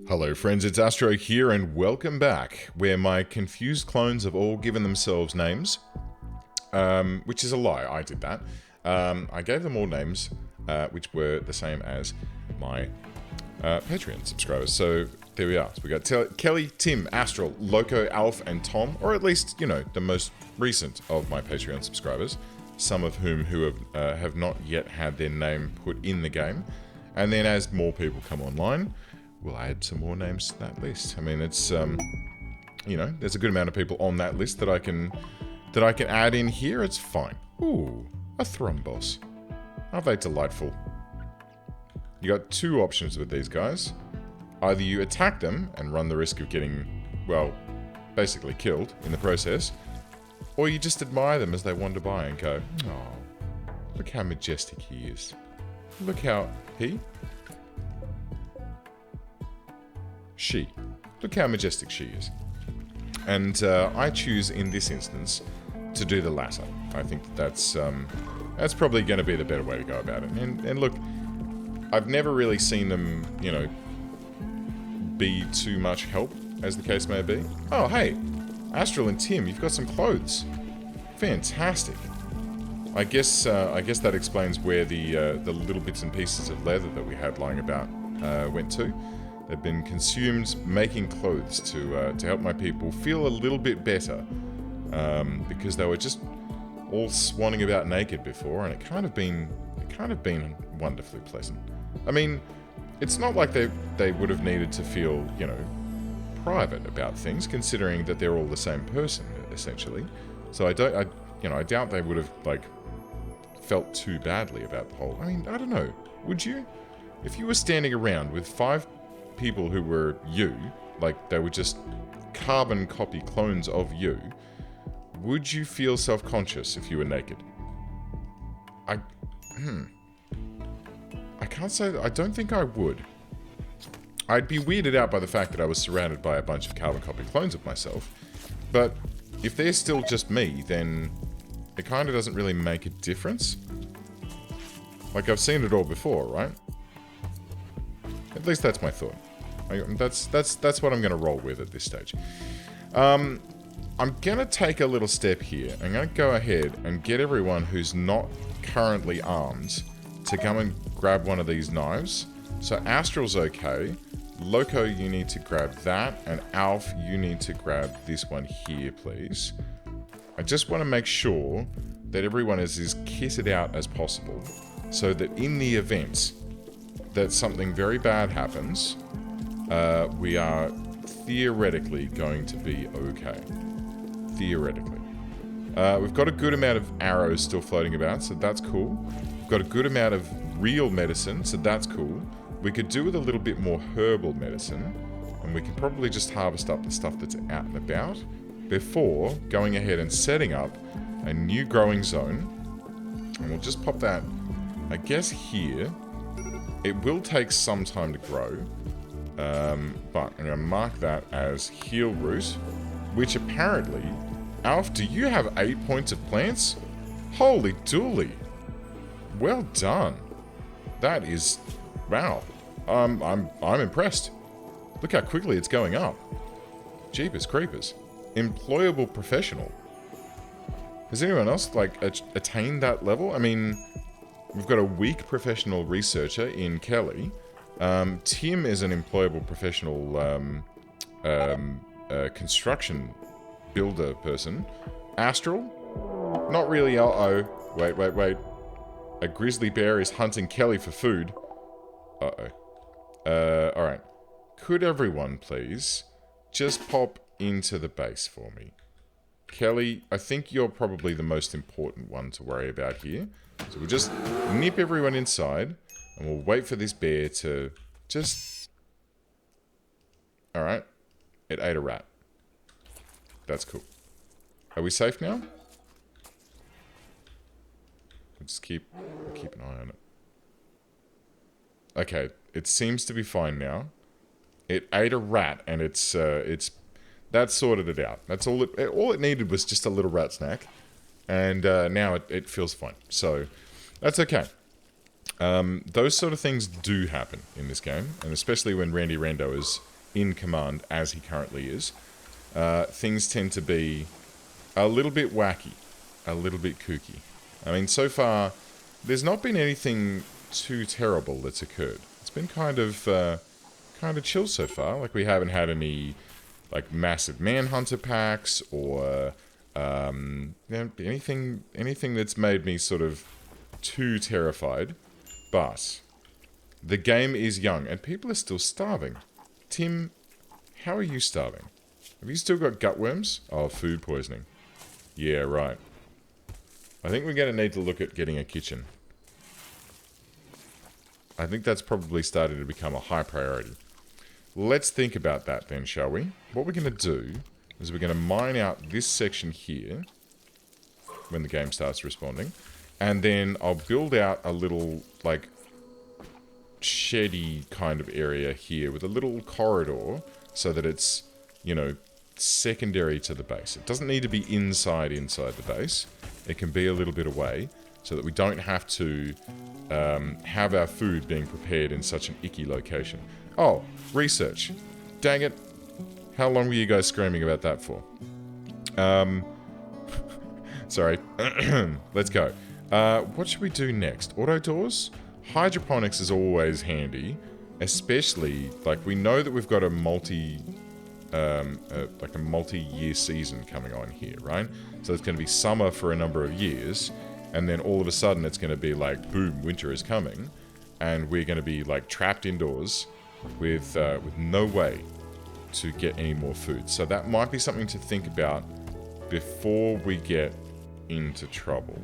Hello friends, it's Astro here and welcome back, where my confused clones have all given themselves names, which is a lie. I did that. I gave them all names, which were the same as my Patreon subscribers. So there we are. So we got Kelly, Tim, Astro, Loco, Alf, and Tom, or at least, you know, the most recent of my Patreon subscribers, some of whom who have not yet had their name put in the game. And then as more people come online, we'll add some more names to that list. I mean, it's, you know, there's a good amount of people on that list that I can add in here. It's fine. Ooh, a thrombos. Aren't they delightful? You got two options with these guys. Either you attack them and run the risk of getting, well, basically killed in the process, or you just admire them as they wander by and go, oh, look how majestic he is. Look how she. Look how majestic she is. And I choose in this instance to do the latter. I think that's probably going to be the better way to go about it. And look, I've never really seen them, you know, be too much help, as the case may be. Oh, hey, Astral and Tim, you've got some clothes. Fantastic. I guess that explains where the little bits and pieces of leather that we had lying about went to. They've been consumed making clothes to help my people feel a little bit better, because they were just all swanning about naked before, and it kind of been wonderfully pleasant. I mean, it's not like they would have needed to feel, you know, private about things, considering that they're all the same person essentially. So I doubt they would have like felt too badly about the whole. I mean, I don't know. Would you, if you were standing around with 5 people who were you, like they were just carbon copy clones of you, would you feel self-conscious if you were naked? I can't say that. I don't think I would. I'd be weirded out by the fact that I was surrounded by a bunch of carbon copy clones of myself, but if they're still just me, then it kind of doesn't really make a difference. Like, I've seen it all before, right? At least that's my thought. That's what I'm going to roll with at this stage. I'm going to take a little step here. I'm going to go ahead and get everyone who's not currently armed to come and grab one of these knives. So Astral's okay. Loco, you need to grab that. And Alf, you need to grab this one here, please. I just want to make sure that everyone is as kitted out as possible, so that in the event that something very bad happens, we are theoretically going to be okay. Theoretically. We've got a good amount of arrows still floating about, so that's cool. We've got a good amount of real medicine, so that's cool. We could do with a little bit more herbal medicine, and we can probably just harvest up the stuff that's out and about before going ahead and setting up a new growing zone. And we'll just pop that, I guess, here. It will take some time to grow, but I'm going to mark that as heal root, which apparently, Alf, do you have 8 points of plants? Holy dooly. Well done. That is, wow. I'm impressed. Look how quickly it's going up. Jeepers creepers. Employable professional. Has anyone else, like, attained that level? I mean, we've got a weak professional researcher in Kelly. Tim is an employable professional construction builder person. Astral? Not really. Uh-oh. Wait. A grizzly bear is hunting Kelly for food. Uh-oh. Alright. Could everyone, please, just pop into the base for me? Kelly, I think you're probably the most important one to worry about here. So we'll just nip everyone inside, and we'll wait for this bear to just... Alright. It ate a rat. That's cool. Are we safe now? We'll just keep an eye on it. Okay, it seems to be fine now. It ate a rat, and that sorted it out. That's all it needed was just a little rat snack. And now it feels fine. So, that's okay. Those sort of things do happen in this game, and especially when Randy Rando is in command as he currently is, things tend to be a little bit wacky, a little bit kooky. I mean, so far, there's not been anything too terrible that's occurred. It's been kind of chill so far. Like, we haven't had any, like, massive manhunter packs or anything that's made me sort of too terrified. But the game is young and people are still starving. Tim, how are you starving? Have you still got gutworms? Oh, food poisoning. Yeah, right. I think we're going to need to look at getting a kitchen. I think that's probably starting to become a high priority. Let's think about that then, shall we? What we're going to do is we're going to mine out this section here when the game starts responding. And then I'll build out a little, like, sheddy kind of area here with a little corridor so that it's, you know, secondary to the base. It doesn't need to be inside the base. It can be a little bit away so that we don't have to have our food being prepared in such an icky location. Oh, research. Dang it. How long were you guys screaming about that for? Sorry. Let's go. What should we do next? Auto doors? Hydroponics is always handy, especially, like, we know that we've got a multi-year season coming on here, right? So it's going to be summer for a number of years, and then all of a sudden it's going to be like, boom, winter is coming, and we're going to be, like, trapped indoors with no way to get any more food. So that might be something to think about before we get into trouble.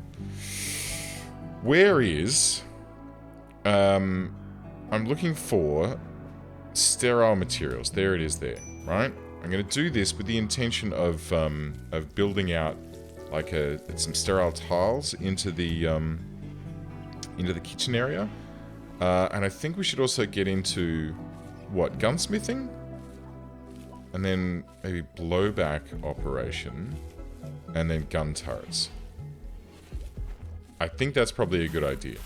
Where is... I'm looking for sterile materials. There it is there, right? I'm going to do this with the intention of building out like some sterile tiles into the kitchen area. And I think we should also get into, what, gunsmithing? And then maybe blowback operation. And then gun turrets. I think that's probably a good idea.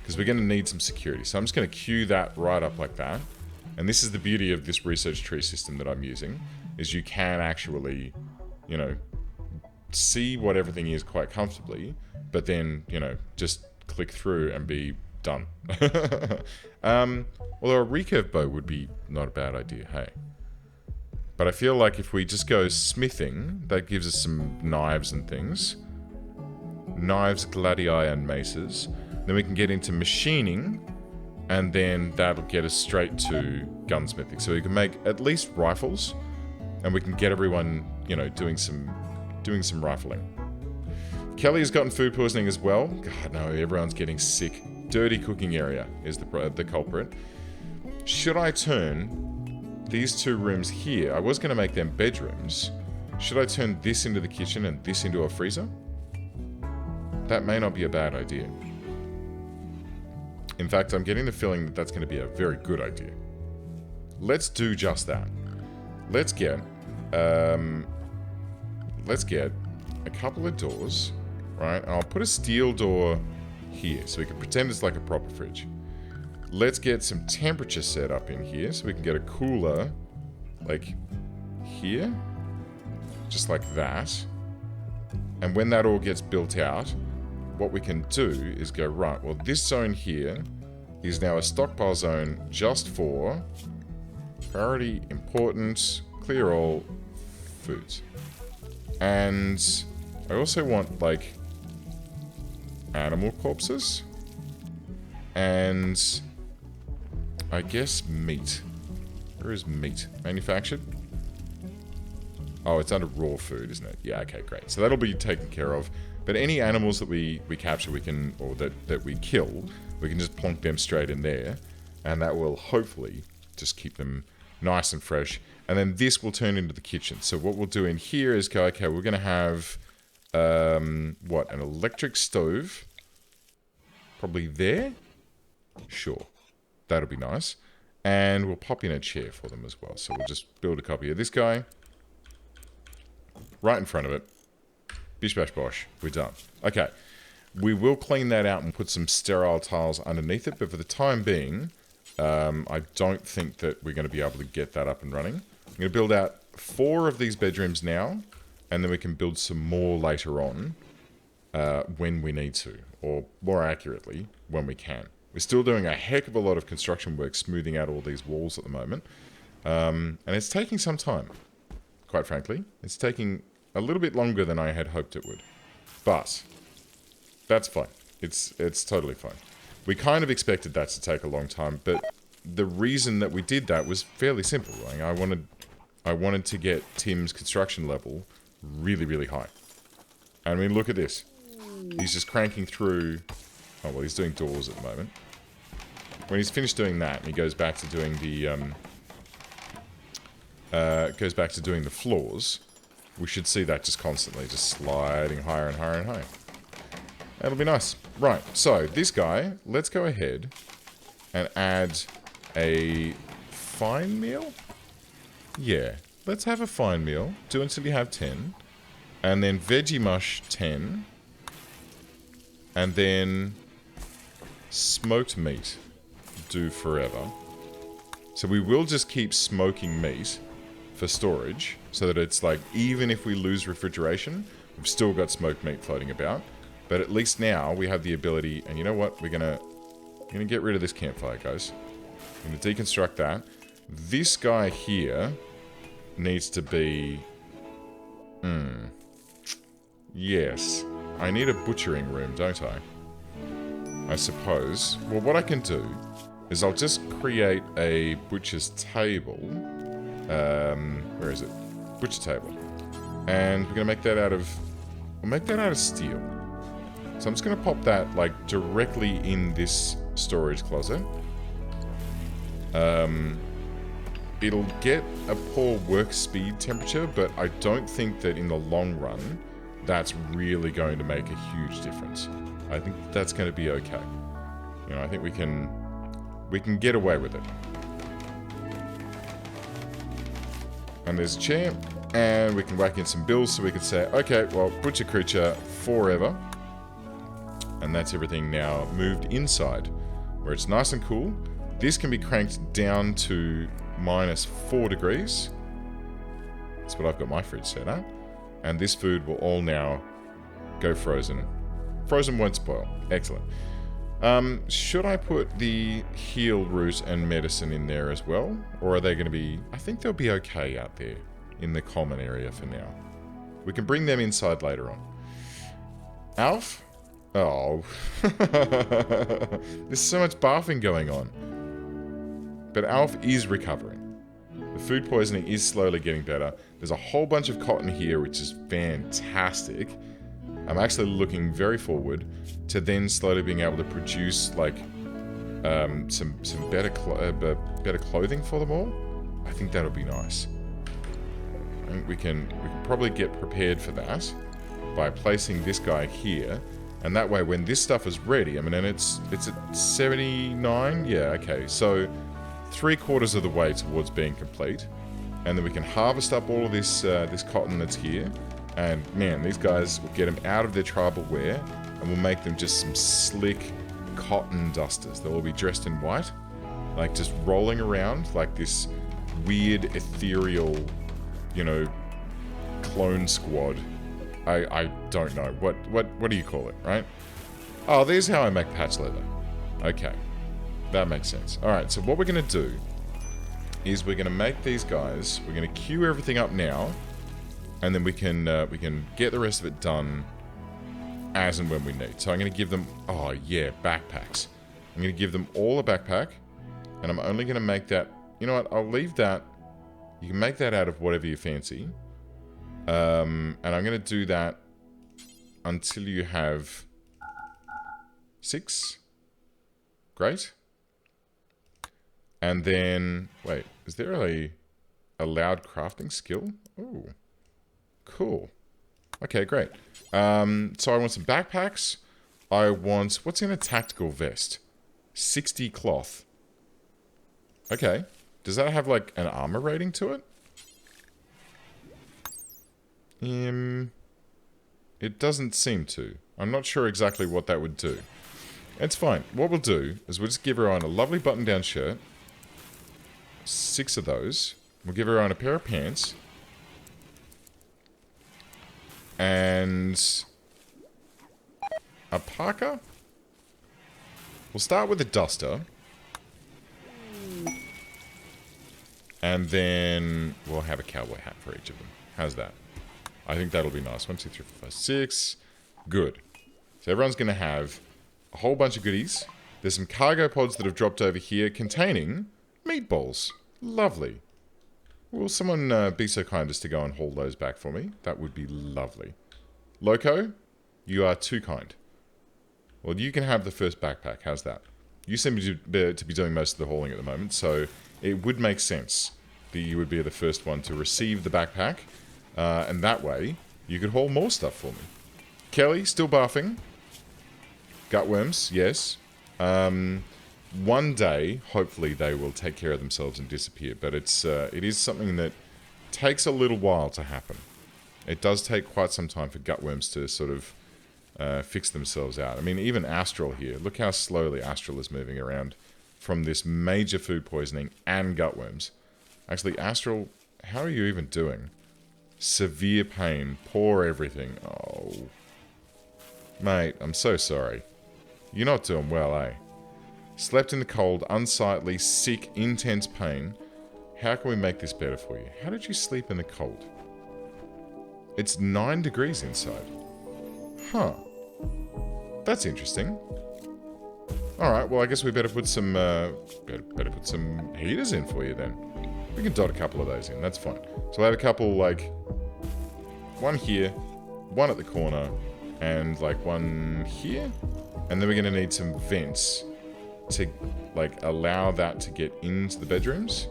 Because we're going to need some security. So I'm just going to queue that right up like that. And this is the beauty of this research tree system that I'm using. Is you can actually, you know, see what everything is quite comfortably. But then, you know, just click through and be done. Although a recurve bow would be not a bad idea, hey. But I feel like if we just go smithing, that gives us some knives and things. Knives, gladii, and maces. Then we can get into machining, and then that'll get us straight to gunsmithing. So we can make at least rifles, and we can get everyone, you know, doing some rifling. Kelly has gotten food poisoning as well. God, no, everyone's getting sick. Dirty cooking area is the culprit. Should I turn these two rooms here? I was going to make them bedrooms. Should I turn this into the kitchen and this into a freezer? That may not be a bad idea. In fact, I'm getting the feeling that that's going to be a very good idea. Let's do just that. Let's get a couple of doors, right? And I'll put a steel door here so we can pretend it's like a proper fridge. Let's get some temperature set up in here so we can get a cooler, like here, just like that. And when that all gets built out, what we can do is go, right, well, this zone here is now a stockpile zone just for priority, important, clear all foods. And I also want, like, animal corpses. And I guess meat. Where is meat? Manufactured? Oh, it's under raw food, isn't it? Yeah, okay, great. So that'll be taken care of. But any animals that we capture, we can, or that we kill, we can just plonk them straight in there. And that will hopefully just keep them nice and fresh. And then this will turn into the kitchen. So what we'll do in here is go, okay, we're going to have, what, an electric stove. Probably there? Sure. That'll be nice. And we'll pop in a chair for them as well. So we'll just build a copy of this guy. Right in front of it. Bish bash bosh. We're done. Okay. We will clean that out and put some sterile tiles underneath it. But for the time being, I don't think that we're going to be able to get that up and running. I'm going to build out 4 of these bedrooms now, and then we can build some more later on when we need to, or more accurately, when we can. We're still doing a heck of a lot of construction work, smoothing out all these walls at the moment, and it's taking some time, quite frankly. It's taking a little bit longer than I had hoped it would, but that's fine. It's totally fine. We kind of expected that to take a long time, but the reason that we did that was fairly simple. Like, I wanted to get Tim's construction level really, really high. And I mean, look at this. He's just cranking through... Oh, well, he's doing doors at the moment. When he's finished doing that, and he goes back to doing the floors, we should see that just constantly, just sliding higher and higher and higher. That'll be nice. Right, so this guy, let's go ahead and add a fine meal? Yeah, let's have a fine meal. Do until you have 10. And then veggie mush 10. And then smoked meat. Do forever. So we will just keep smoking meat for storage, so that it's like, even if we lose refrigeration, we've still got smoked meat floating about. But at least now we have the ability, and you know what? We're gonna get rid of this campfire, guys. I'm gonna deconstruct that. This guy here needs to be... Yes. I need a butchering room, don't I? I suppose. Well, what I can do is I'll just create a butcher's table. Where is it? Butcher table. And we're gonna make that out of... We'll make that out of steel. So I'm just going to pop that, like, directly in this storage closet. It'll get a poor work speed temperature, but I don't think that in the long run, that's really going to make a huge difference. I think that's going to be okay. You know, I think we can get away with it. And there's a chair, and we can whack in some bills so we can say, okay, well, butcher creature forever. And that's everything now moved inside, where it's nice and cool. This can be cranked down to -4 degrees. That's what I've got my fridge set at. And this food will all now go frozen. Frozen won't spoil. Excellent. Should I put the heal root and medicine in there as well? Or are they going to be... I think they'll be okay out there in the common area for now. We can bring them inside later on. Alf? Oh. There's so much barfing going on. But Alf is recovering. The food poisoning is slowly getting better. There's a whole bunch of cotton here, which is fantastic. I'm actually looking very forward to then slowly being able to produce, like, some better clothing for them all. I think that'll be nice. I think we can probably get prepared for that by placing this guy here. And that way, when this stuff is ready, I mean, and it's at 79? Yeah, okay. So, 3/4 of the way towards being complete. And then we can harvest up all of this this cotton that's here. And, man, these guys will get them out of their tribal wear. And we'll make them just some slick cotton dusters. They'll all be dressed in white. Like, just rolling around like this weird, ethereal, you know, clone squad. I don't know. What do you call it, right? Oh, there's how I make patch leather. Okay. That makes sense. Alright, so what we're going to do is we're going to make these guys, we're going to queue everything up now, and then we can get the rest of it done as and when we need. So I'm going to give them, oh yeah, backpacks. I'm going to give them all a backpack, and I'm only going to make that, you know what, I'll leave that, you can make that out of whatever you fancy. And I'm going to do that until you have 6. Great. And then, wait, is there a allowed crafting skill? Oh, cool. Okay, great. So I want some backpacks. I want, what's in a tactical vest? 60 cloth. Okay. Does that have like an armor rating to it? It doesn't seem to. I'm not sure exactly what that would do. It's fine. What we'll do is we'll just give her on a lovely button-down shirt. 6 of those. We'll give her on a pair of pants. And a parka. We'll start with a duster. And then we'll have a cowboy hat for each of them. How's that? I think that'll be nice. 1, 2, 3, 4, 5, 6. Good. So everyone's going to have a whole bunch of goodies. There's some cargo pods that have dropped over here containing meatballs. Lovely. Will someone be so kind as to go and haul those back for me? That would be lovely. Loco, you are too kind. Well, you can have the first backpack. How's that? You seem to be doing most of the hauling at the moment, so it would make sense that you would be the first one to receive the backpack, and that way you could haul more stuff for me. Kelly, still barfing. Gutworms, yes. One day, hopefully, they will take care of themselves and disappear, but it is something that takes a little while to happen. It does take quite some time for gutworms to sort of fix themselves out. I mean, even Astro here, look how slowly Astro is moving around from this major food poisoning and gutworms. Actually, Astro, how are you even doing? Severe pain, poor everything. Oh. Mate, I'm so sorry. You're not doing well, eh? Slept in the cold, unsightly, sick, intense pain. How can we make this better for you? How did you sleep in the cold? It's 9 degrees inside. Huh. That's interesting. Alright, well I guess we better put some better put some heaters in for you then. We can dot a couple of those in, that's fine. So we'll have a couple, like, one here, one at the corner, and like one here. And then we're going to need some vents to like allow that to get into the bedrooms.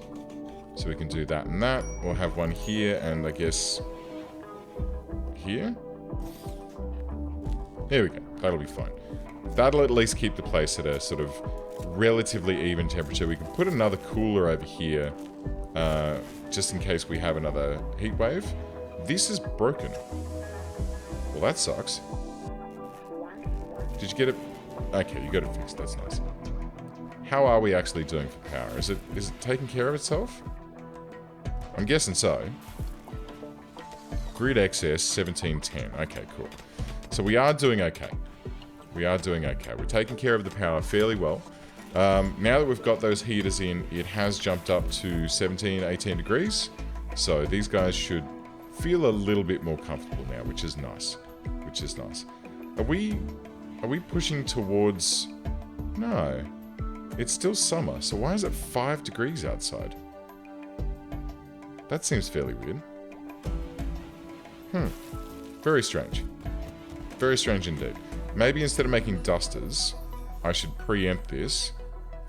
So we can do that and that. We'll have one here and I guess here. There we go. That'll be fine. That'll at least keep the place at a sort of relatively even temperature. We can put another cooler over here just in case we have another heat wave. This is broken. Well, that sucks. Did you get it? Okay, you got it fixed. That's nice. How are we actually doing for power? Is it taking care of itself? I'm guessing so. Grid excess 1710. Okay, cool. So we are doing okay. We are doing okay. We're taking care of the power fairly well. Now that we've got those heaters in, it has jumped up to 17, 18 degrees. So these guys should feel a little bit more comfortable now, which is nice. Which is nice. Are we pushing towards... No. It's still summer, so why is it 5 degrees outside? That seems fairly weird. Very strange. Very strange indeed. Maybe instead of making dusters, I should preempt this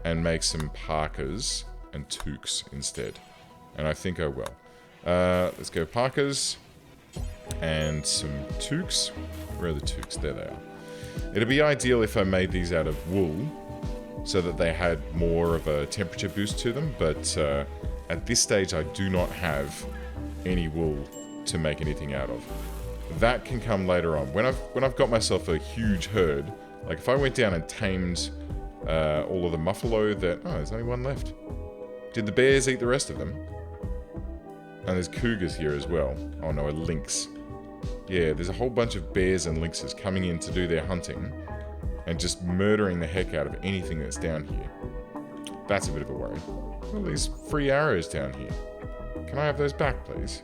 and make some parkas and toques instead. And I think I will. Let's go parkas and some toques. Where are the toques? There they are. It'd be ideal if I made these out of wool so that they had more of a temperature boost to them, but at this stage I do not have any wool to make anything out of. That can come later on. When I've got myself a huge herd, like if I went down and tamed all of the muffalo that... Oh, there's only one left. Did the bears eat the rest of them? And there's cougars here as well. Oh no, a lynx. Yeah, there's a whole bunch of bears and lynxes coming in to do their hunting and just murdering the heck out of anything that's down here. That's a bit of a worry. Well, these free arrows down here. Can I have those back, please?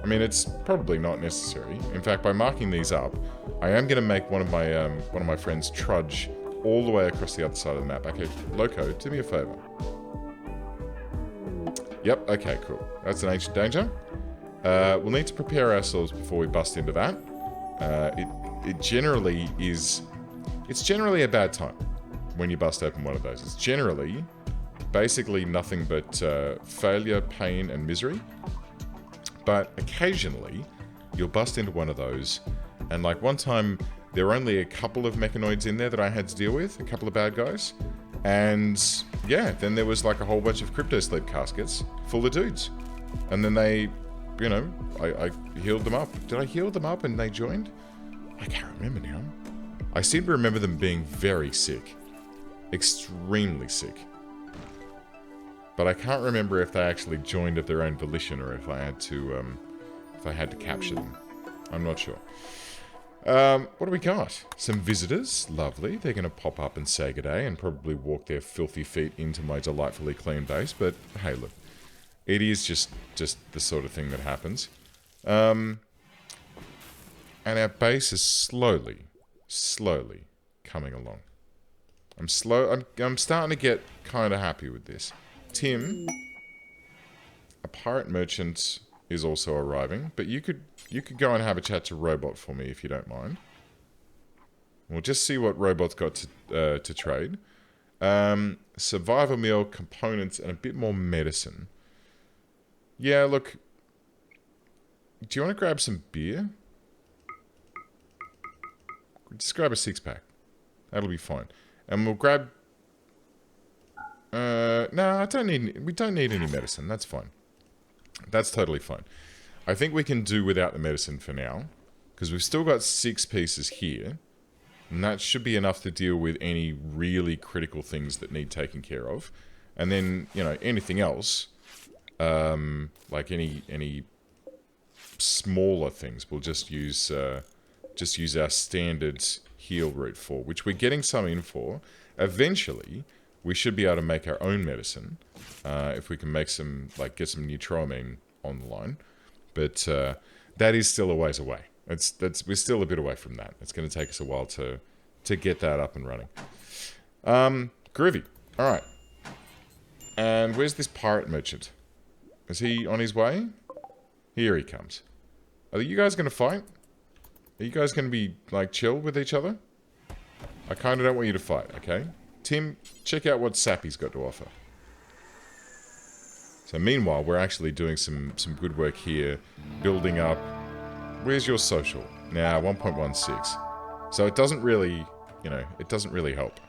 I mean, it's probably not necessary. In fact, by marking these up, I am going to make one of my friends trudge all the way across the other side of the map. Okay, Loco, do me a favor. Yep, okay, cool. That's an ancient danger. We'll need to prepare ourselves before we bust into that. It generally is... It's generally a bad time when you bust open one of those. It's generally basically nothing but failure, pain, and misery. But occasionally, you'll bust into one of those, and like one time, there were only a couple of mechanoids in there that I had to deal with, a couple of bad guys, and yeah, then there was like a whole bunch of crypto sleep caskets full of dudes. And then they, you know, I healed them up. Did I heal them up and they joined? I can't remember now. I seem to remember them being very sick. Extremely sick. But I can't remember if they actually joined of their own volition or if I had to capture them. I'm not sure. What do we got? Some visitors. Lovely. They're going to pop up and say good day and probably walk their filthy feet into my delightfully clean base. But hey, look. It is just the sort of thing that happens. And our base is slowly coming along. I'm starting to get kind of happy with this. Tim, a pirate merchant, is also arriving, but you could go and have a chat to Robot for me if you don't mind. We'll just see what Robot's got to trade. Survival meal, components, and a bit more medicine. Yeah, look. Do you want to grab some beer? Just grab a 6-pack. That'll be fine. And we'll grab... no, we don't need any medicine. That's fine. That's totally fine. I think we can do without the medicine for now. Because we've still got 6 pieces here. And that should be enough to deal with any really critical things that need taken care of. And then, you know, anything else... like any smaller things, we'll just use our standard heal route for, which we're getting some in for. Eventually, we should be able to make our own medicine, if we can make some, like, get some neutroamine on the line. But that is still a ways away. We're still a bit away from that. It's going to take us a while to get that up and running. Groovy. All right. And where's this pirate merchant? Is he on his way? Here he comes. Are you guys going to fight? Are you guys going to be, like, chill with each other? I kind of don't want you to fight, okay? Tim, check out what Sappy's got to offer. So meanwhile, we're actually doing some good work here, building up... Where's your social? Now, 1.16. So it doesn't really, you know, it doesn't really help.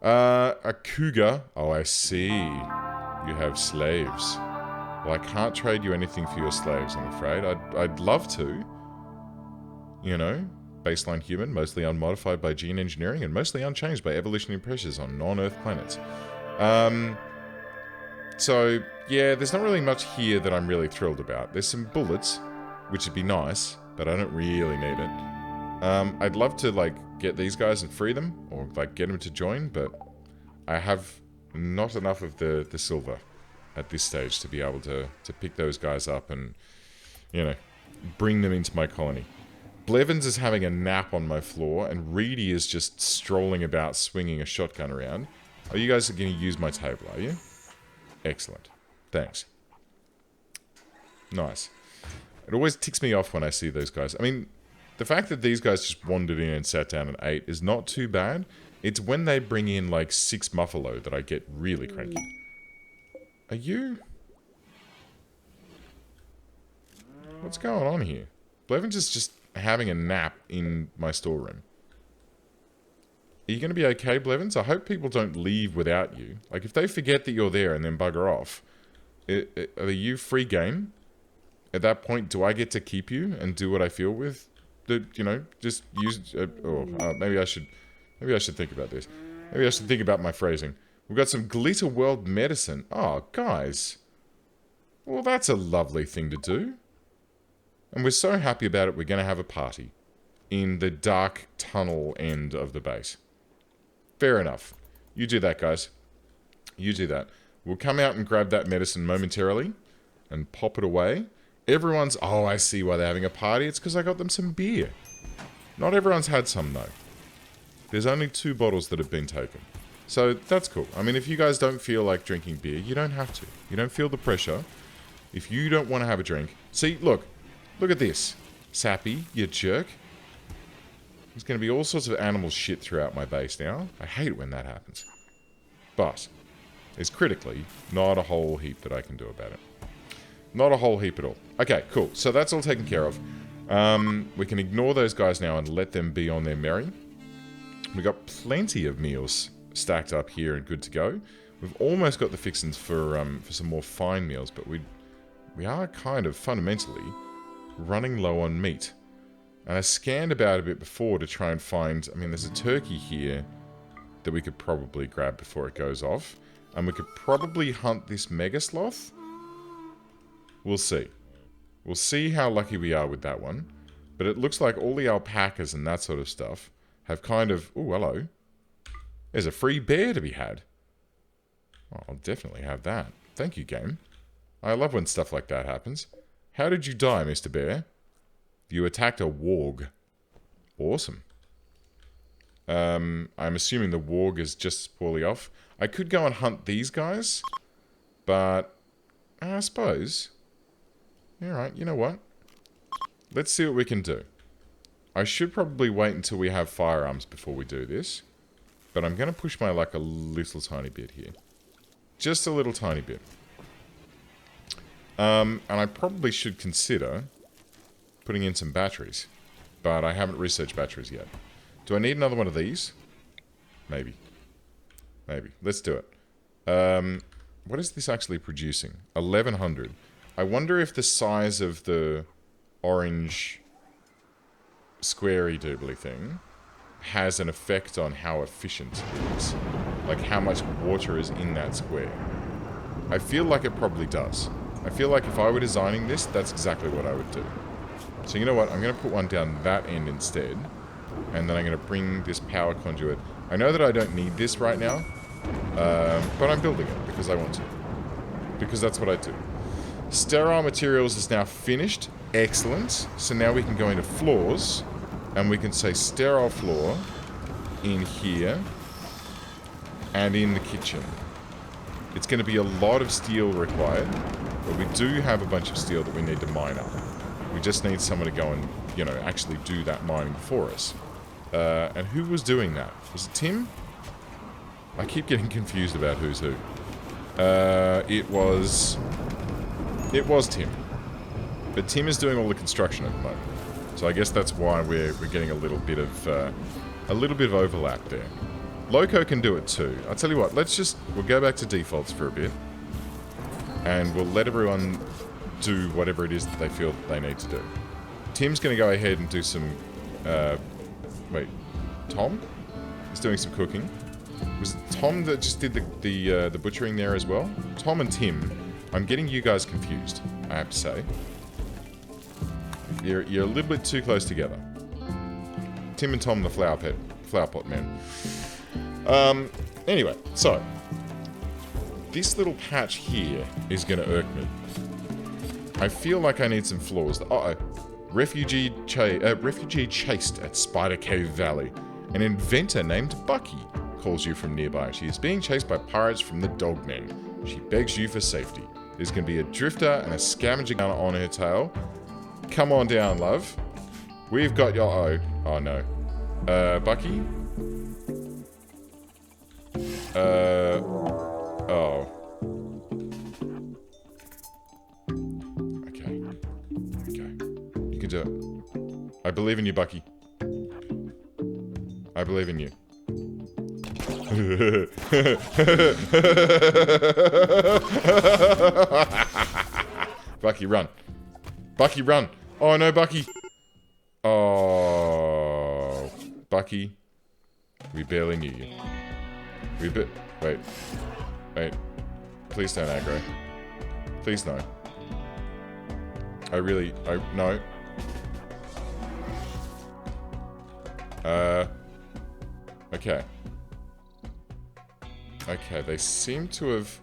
A cougar. Oh, I see. You have slaves. Well, I can't trade you anything for your slaves, I'm afraid. I'd love to. You know, baseline human, mostly unmodified by gene engineering, and mostly unchanged by evolutionary pressures on non-Earth planets. So, yeah, there's not really much here that I'm really thrilled about. There's some bullets, which would be nice, but I don't really need it. I'd love to, like, get these guys and free them, or, like, get them to join, but I have not enough of the silver at this stage to be able to pick those guys up and, you know, bring them into my colony. Blevins is having a nap on my floor, and Reedy is just strolling about swinging a shotgun around. Oh, you guys are going to use my table, are you? Excellent. Thanks. Nice. It always ticks me off when I see those guys. I mean, the fact that these guys just wandered in and sat down and ate is not too bad. It's when they bring in, like, 6 muffalo that I get really cranky. Are you... What's going on here? Blevins is just having a nap in my storeroom. Are you going to be okay, Blevins? I hope people don't leave without you. Like, if they forget that you're there and then bugger off, are you free game? At that point, do I get to keep you and do what I feel with? You know, just use... maybe I should think about this. Maybe I should think about my phrasing. We've got some Glitter World medicine. Oh, guys. Well, that's a lovely thing to do. And we're so happy about it, we're going to have a party in the dark tunnel end of the base. Fair enough. You do that, guys. You do that. We'll come out and grab that medicine momentarily and pop it away. Everyone's... Oh, I see why they're having a party. It's because I got them some beer. Not everyone's had some, though. There's only 2 bottles that have been taken. So, that's cool. I mean, if you guys don't feel like drinking beer, you don't have to. You don't feel the pressure. If you don't want to have a drink... See, look. Look at this. Sappy, you jerk. There's going to be all sorts of animal shit throughout my base now. I hate it when that happens. But, there's critically not a whole heap that I can do about it. Not a whole heap at all. Okay, cool. So that's all taken care of. We can ignore those guys now and let them be on their merry. We've got plenty of meals stacked up here and good to go. We've almost got the fixins for some more fine meals, but we are kind of fundamentally running low on meat. And I scanned about a bit before to try and find... I mean, there's a turkey here that we could probably grab before it goes off. And we could probably hunt this mega sloth. We'll see. We'll see how lucky we are with that one. But it looks like all the alpacas and that sort of stuff have kind of... Ooh, hello. There's a free bear to be had. Oh, I'll definitely have that. Thank you, game. I love when stuff like that happens. How did you die, Mr. Bear? You attacked a warg. Awesome. I'm assuming the warg is just poorly off. I could go and hunt these guys, but I suppose... Alright, you know what? Let's see what we can do. I should probably wait until we have firearms before we do this, but I'm going to push my luck a little tiny bit here. Just a little tiny bit. And I probably should consider putting in some batteries, but I haven't researched batteries yet. Do I need another one of these? Maybe. Maybe. Let's do it. What is this actually producing? 1100. I wonder if the size of the orange squarey doobly thing has an effect on how efficient it is. Like how much water is in that square. I feel like it probably does. I feel like if I were designing this, that's exactly what I would do. So you know what? I'm going to put one down that end instead. And then I'm going to bring this power conduit. I know that I don't need this right now. But I'm building it because I want to. Because that's what I do. Sterile materials is now finished. Excellent. So now we can go into floors. And we can say sterile floor in here. And in the kitchen. It's going to be a lot of steel required. But we do have a bunch of steel that we need to mine up. We just need someone to go and, you know, actually do that mining for us. And who was doing that? Was it Tim? I keep getting confused about who's who. It was Tim. But Tim is doing all the construction at the moment. So I guess that's why we're getting a little bit of overlap there. Loco can do it too. I'll tell you what, we'll go back to defaults for a bit. And we'll let everyone do whatever it is that they feel they need to do. Tim's going to go ahead and do some... wait, Tom? He's doing some cooking. Was it Tom that just did the butchering there as well? Tom and Tim. I'm getting you guys confused, I have to say. You're a little bit too close together. Tim and Tom, the flower pot men. Anyway, so... This little patch here is going to irk me. I feel like I need some floors. Uh-oh. Refugee chased at Spider Cave Valley. An inventor named Bucky calls you from nearby. She is being chased by pirates from the Dogmen. She begs you for safety. There's going to be a drifter and a scavenger gunner on her tail. Come on down, love. We've got your... Oh no. Bucky? Oh. Okay. You can do it. I believe in you, Bucky. I believe in you. Bucky, run. Bucky, run. Oh, no, Bucky. Oh. Bucky. We barely knew you. Wait. Please don't aggro. Please no. No. Okay. Okay, they seem to have...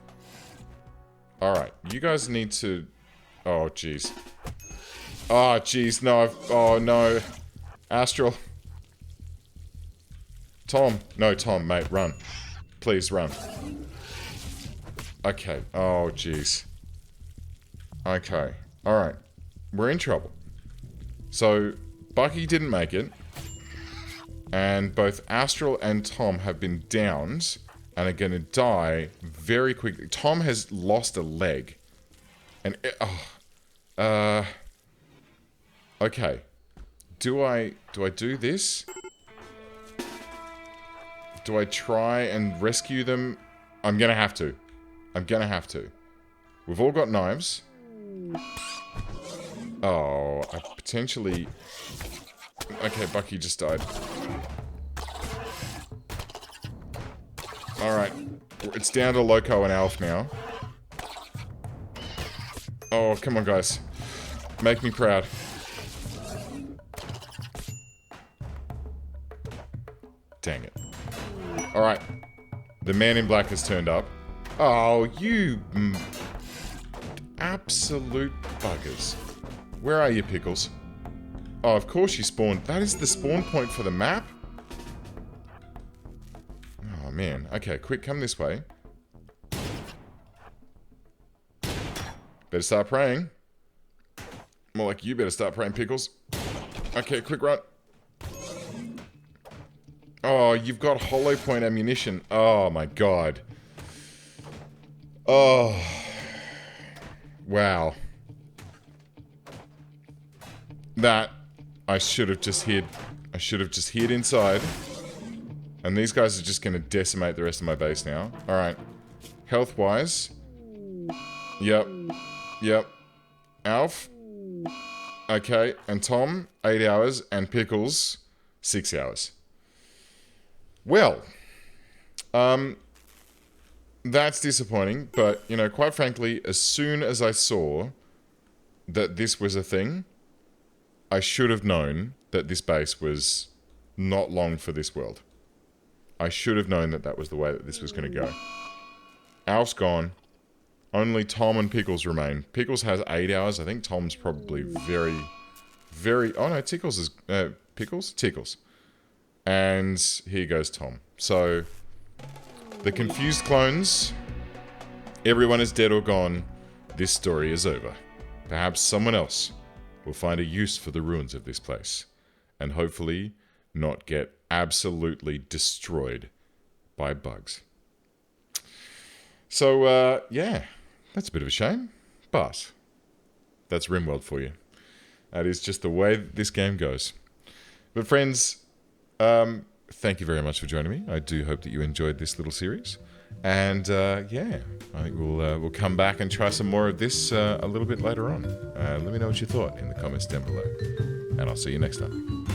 Alright, you guys need to... Oh, jeez. Oh, jeez, no, oh, no. Astro. Tom. No, Tom, mate, run. Please, run. Okay, oh, jeez. Okay, alright. We're in trouble. So, Bucky didn't make it. And both Astral and Tom have been downed and are going to die very quickly. Tom has lost a leg. And... okay. Do I do this? Do I try and rescue them? I'm going to have to. We've all got knives. Oh, I potentially... Okay, Bucky just died. Alright. It's down to Loco and Alf now. Oh, come on, guys. Make me proud. Dang it. Alright. The man in black has turned up. Oh, you... absolute buggers. Where are you, Pickles? Oh, of course you spawned. That is the spawn point for the map? Oh, man. Okay, quick, come this way. Better start praying. More like you better start praying, Pickles. Okay, quick run. Oh, you've got hollow point ammunition. Oh, my God. Oh. Wow. That... I should have just hid. I should have just hid inside. And these guys are just going to decimate the rest of my base now. Alright. Health-wise. Yep. Yep. Alf. Okay. And Tom, 8 hours. And Pickles, 6 hours. Well. That's disappointing. But, you know, quite frankly, as soon as I saw that this was a thing, I should have known that this base was not long for this world. I should have known that that was the way that this was going to go. Alf's gone. Only Tom and Pickles remain. Pickles has 8 hours. I think Tom's probably very... Oh no, Tickles is... Pickles? Tickles. And here goes Tom. So, the confused clones... Everyone is dead or gone. This story is over. Perhaps someone else will find a use for the ruins of this place. And hopefully not get absolutely destroyed by bugs. So, yeah. That's a bit of a shame. But that's Rimworld for you. That is just the way this game goes. But friends, thank you very much for joining me. I do hope that you enjoyed this little series. And yeah, I think we'll come back and try some more of this a little bit later on. Let me know what you thought in the comments down below. And I'll see you next time.